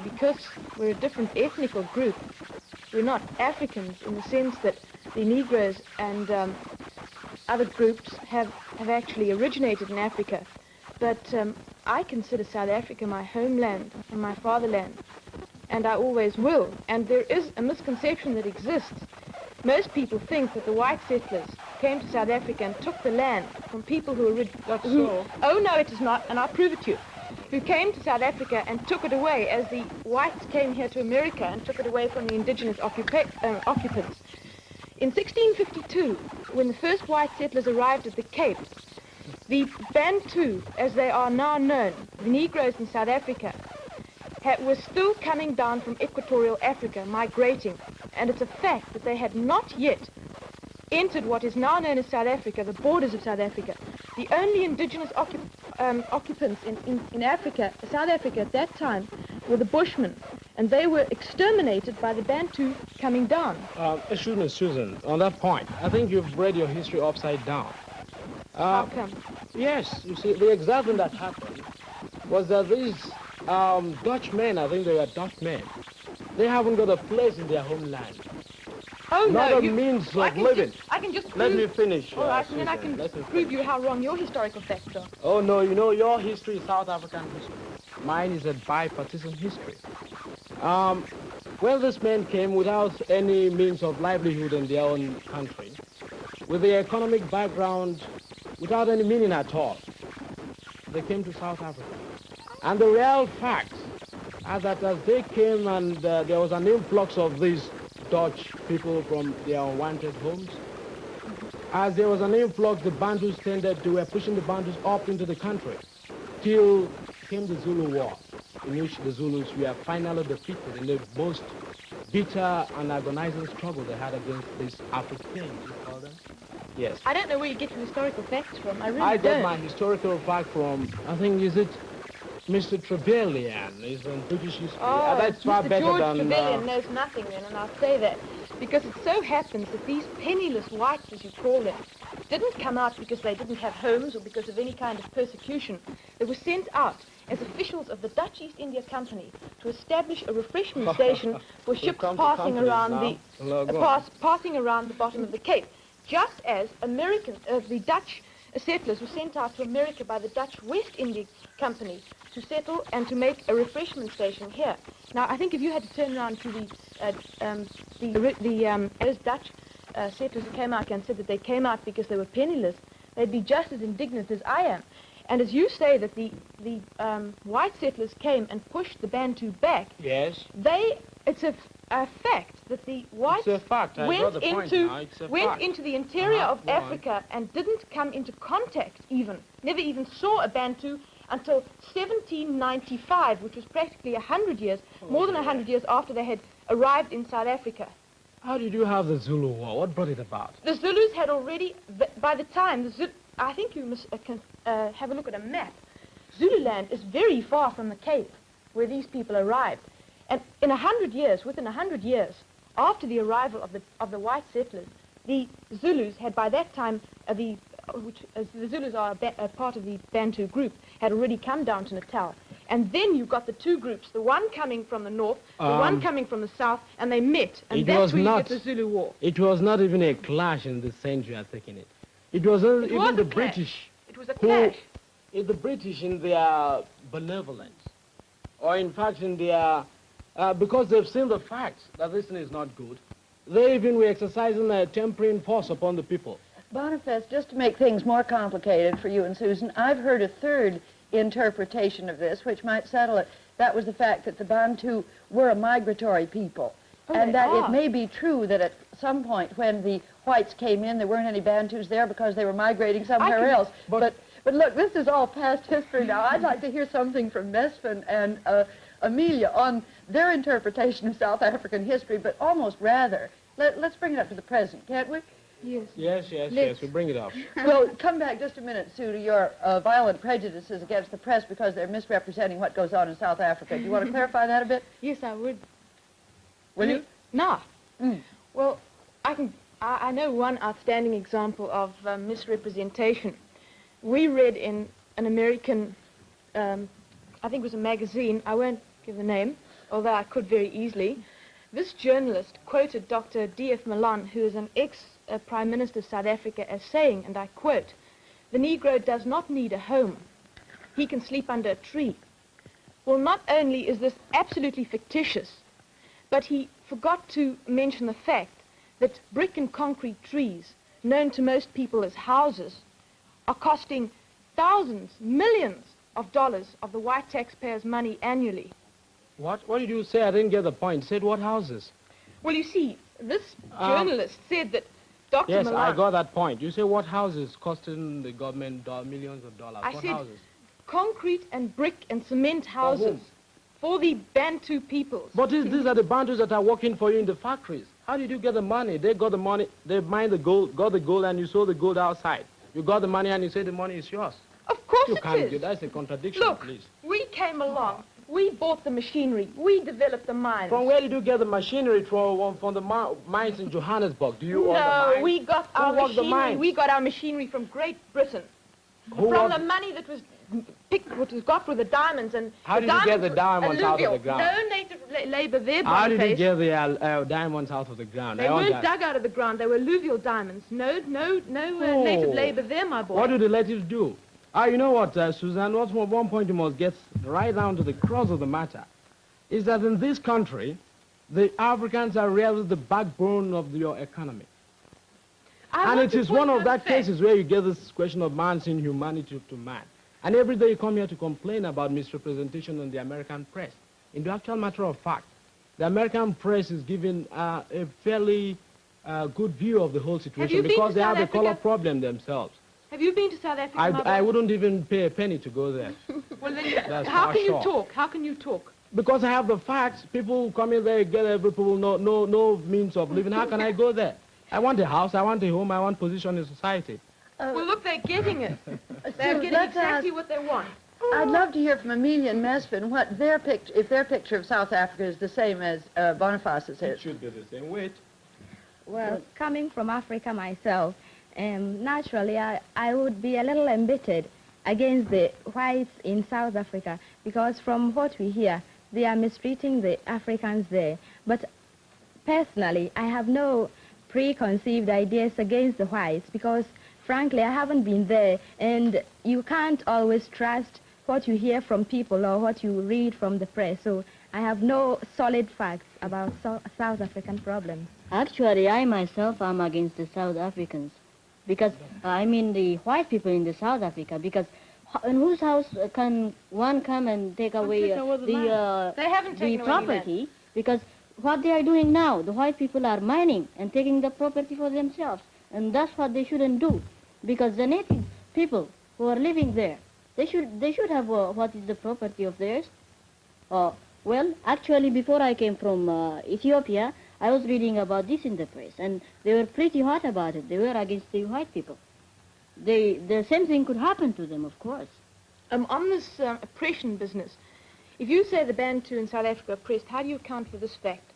because we're a different ethnical group, we're not Africans in the sense that the Negroes and other groups have actually originated in Africa. But I consider South Africa my homeland and my fatherland, and I always will. And there is a misconception that exists. Most people think that the white settlers came to South Africa and took the land from people who Oh no, it is not, and I'll prove it to you. Who came to South Africa and took it away, as the whites came here to America and took it away from the indigenous occupants. In 1652, when the first white settlers arrived at the Cape, the Bantu, as they are now known, the Negroes in South Africa, were still coming down from equatorial Africa, migrating. And it's a fact that they had not yet entered what is now known as South Africa, the borders of South Africa. The only indigenous occupants in Africa, South Africa at that time, were the Bushmen, and they were exterminated by the Bantu coming down. Excuse me, Susan, on that point, I think you've read your history upside down. How come? Yes, you see, the exact thing that happened was that these Dutch men, I think they were Dutch men, they haven't got a place in their homeland. Oh, not no, a means of living. I can just prove... Let me finish. All right, and then I can prove you how wrong your historical facts are. Oh, no, you know, your history is South African history. Mine is a bipartisan history. Well, this men came without any means of livelihood in their own country, with their economic background without any meaning at all. They came to South Africa. And the real facts are that as they came and there was an influx of these Dutch people from their unwanted homes, as there was an influx, the Bantus they were pushing the Bantus up into the country, till came the Zulu War, in which the Zulus were finally defeated in the most bitter and agonizing struggle they had against these Africans, you call them? Yes. I don't know where you get your historical facts from. I don't. Got my historical fact from, I think, is it Mr. Trevelyan? He's in British history. Oh, that's far Mr. better George than... Trevelyan knows nothing then, and I'll say that. Because it so happens that these penniless whites, as you call them, didn't come out because they didn't have homes or because of any kind of persecution. They were sent out as officials of the Dutch East India Company to establish a refreshment station for ships passing around passing around the bottom of the Cape. Just as the Dutch settlers were sent out to America by the Dutch West India Company to settle and to make a refreshment station here. Now, I think if you had to turn around to those Dutch settlers who came out and said that they came out because they were penniless, they'd be just as indignant as I am. And as you say that the white settlers came and pushed the Bantu back, yes, it's a fact that the whites went into the interior of Africa and didn't come into contact never even saw a Bantu until 1795, which was practically 100 years, more than 100 years after they had arrived in South Africa. How did you have the Zulu War? What brought it about? The Zulus had already, by the time, I think you must have a look at a map. Zululand is very far from the Cape, where these people arrived. And in 100 years, within 100 years, after the arrival of the white settlers, the Zulus had by that time, the Zulus are a part of the Bantu group, had already come down to Natal. And then you've got the two groups, the one coming from the north, the one coming from the south, and they met. And that's where you get the Zulu War. It was not even a clash in the sense you are taking it. It was even the British. It was a clash. The British in their benevolence, or in fact in their, because they've seen the facts that this thing is not good, they even were exercising a tempering force upon the people. Boniface, just to make things more complicated for you and Susan, I've heard a third interpretation of this, which might settle it. That was the fact that the Bantu were a migratory people. And that it may be true that at some point when the whites came in, there weren't any Bantus there because they were migrating somewhere else. But look, this is all past history now. I'd like to hear something from Mesfin and Amelia on their interpretation of South African history, but almost rather. Let's bring it up to the present, can't we? Yes. Yes, we bring it up. Well, come back just a minute, Sue, to your violent prejudices against the press because they're misrepresenting what goes on in South Africa. Do you want to clarify that a bit? Yes, I would. Will you? No. Well, I know one outstanding example of misrepresentation. We read in an American, I think it was a magazine, I won't give the name, although I could very easily. This journalist quoted Dr. D.F. Malan, who is an ex-Prime Minister of South Africa, as saying, and I quote, "The Negro does not need a home. He can sleep under a tree." Well, not only is this absolutely fictitious, but he forgot to mention the fact that brick and concrete trees, known to most people as houses, are costing thousands, millions of dollars of the white taxpayers' money annually. What did you say? I didn't get the point. Said what houses? Well, you see, this journalist said that Dr. Yes, Malan... I got that point. You say what houses costing the government millions of dollars? I What said houses? concrete and brick and cement houses for the Bantu peoples. But these are the Bantus that are working for you in the factories. How did you get the money? They got the money, they mined the gold, got the gold, and you sold the gold outside. You got the money and you say the money is yours. Of course You it can't is. do that's a contradiction, Look, please. we came along, we bought the machinery, we developed the mines. From where did you get the machinery from the mines in Johannesburg? Do you own the No, mines? we got Who our worked the machinery. mines? We got our machinery from Great Britain. Who From worked- the money that was picked, what was got with the diamonds and How the did you get the were diamonds out of the alluvial. ground? No native labor there, How did you Boniface. get the diamonds out of the ground? They I want weren't that. dug out of the ground. They were alluvial diamonds. No native labor there, my boy. What do the natives do? You know what, Suzanne, what's one point you must get right down to the crux of the matter, is that in this country, the Africans are really the backbone of your economy. I And want it to is point one of out that the fact. cases where you get this question of man's inhumanity to man. And every day you come here to complain about misrepresentation in the American press. In the actual matter of fact, the American press is giving a fairly good view of the whole situation you been because to they have South a color Africa? problem themselves. Have you been to South Africa, my boy? I wouldn't even pay a penny to go there. Well, then, That's how for can you sure. talk? How can you talk? Because I have the facts. People come in there, get every people, no means of living. How can I go there? I want a house, I want a home, I want position in society. Well, look, they're getting it. They're Sue, getting let's exactly ask- what they want. I'd love to hear from Amelia and Mesfin what if their picture of South Africa is the same as Boniface's It is. should be the same weight. Well, coming from Africa myself, naturally I would be a little embittered against the whites in South Africa because from what we hear, they are mistreating the Africans there. But personally, I have no preconceived ideas against the whites because, frankly, I haven't been there, and you can't always trust what you hear from people or what you read from the press. So I have no solid facts about South African problems. Actually, I myself am against the South Africans because, I mean the white people in the South Africa, because in whose house can one come and take away They haven't the taken away any land. property? Because what they are doing now, the white people are mining and taking the property for themselves, and that's what they shouldn't do, because the native people who are living there, they should have what is the property of theirs. Well, actually, before I came from Ethiopia, I was reading about this in the press, and they were pretty hot about it. They were against the white people. The same thing could happen to them, of course. On this oppression business, if you say the Bantu in South Africa are oppressed, how do you account for this fact?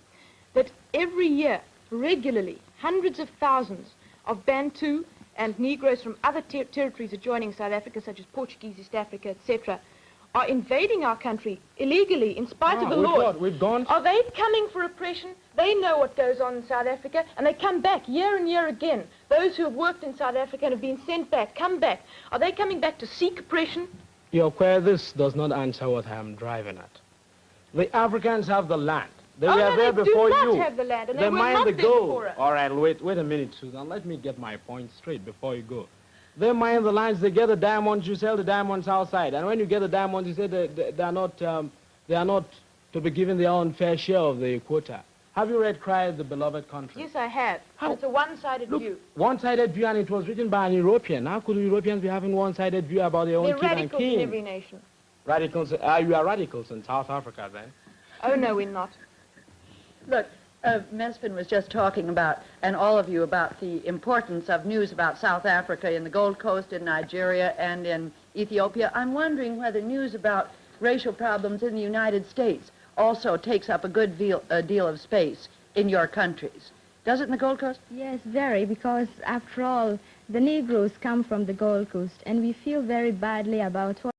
That every year, regularly, hundreds of thousands of Bantu and Negroes from other territories adjoining South Africa, such as Portuguese, East Africa, etc., are invading our country illegally in spite of the law. We've gone. Are they coming for oppression? They know what goes on in South Africa, and they come back year and year again. Those who have worked in South Africa and have been sent back, come back. Are they coming back to seek oppression? Your query, this does not answer what I am driving at. The Africans have the land. They Oh, were no, there they do before not you. have the land, and they were mine not the there gold. before us. All right, wait a minute, Susan. Let me get my point straight before you go. They mine the lands, they get the diamonds, you sell the diamonds outside. And when you get the diamonds, you say they are not to be given their own fair share of the quota. Have you read Cry of the Beloved Country? Yes, I have. How? It's a one-sided Look, view. one-sided view, and it was written by an European. How could Europeans be having one-sided view about their own They're king and radicals in king? every nation. Radicals? You are radicals in South Africa, then? Oh, no, we're not. Look, Mesfin was just talking about, and all of you, about the importance of news about South Africa in the Gold Coast, in Nigeria, and in Ethiopia. I'm wondering whether news about racial problems in the United States also takes up a good deal of space in your countries. Does it in the Gold Coast? Yes, very, because after all, the Negroes come from the Gold Coast, and we feel very badly about what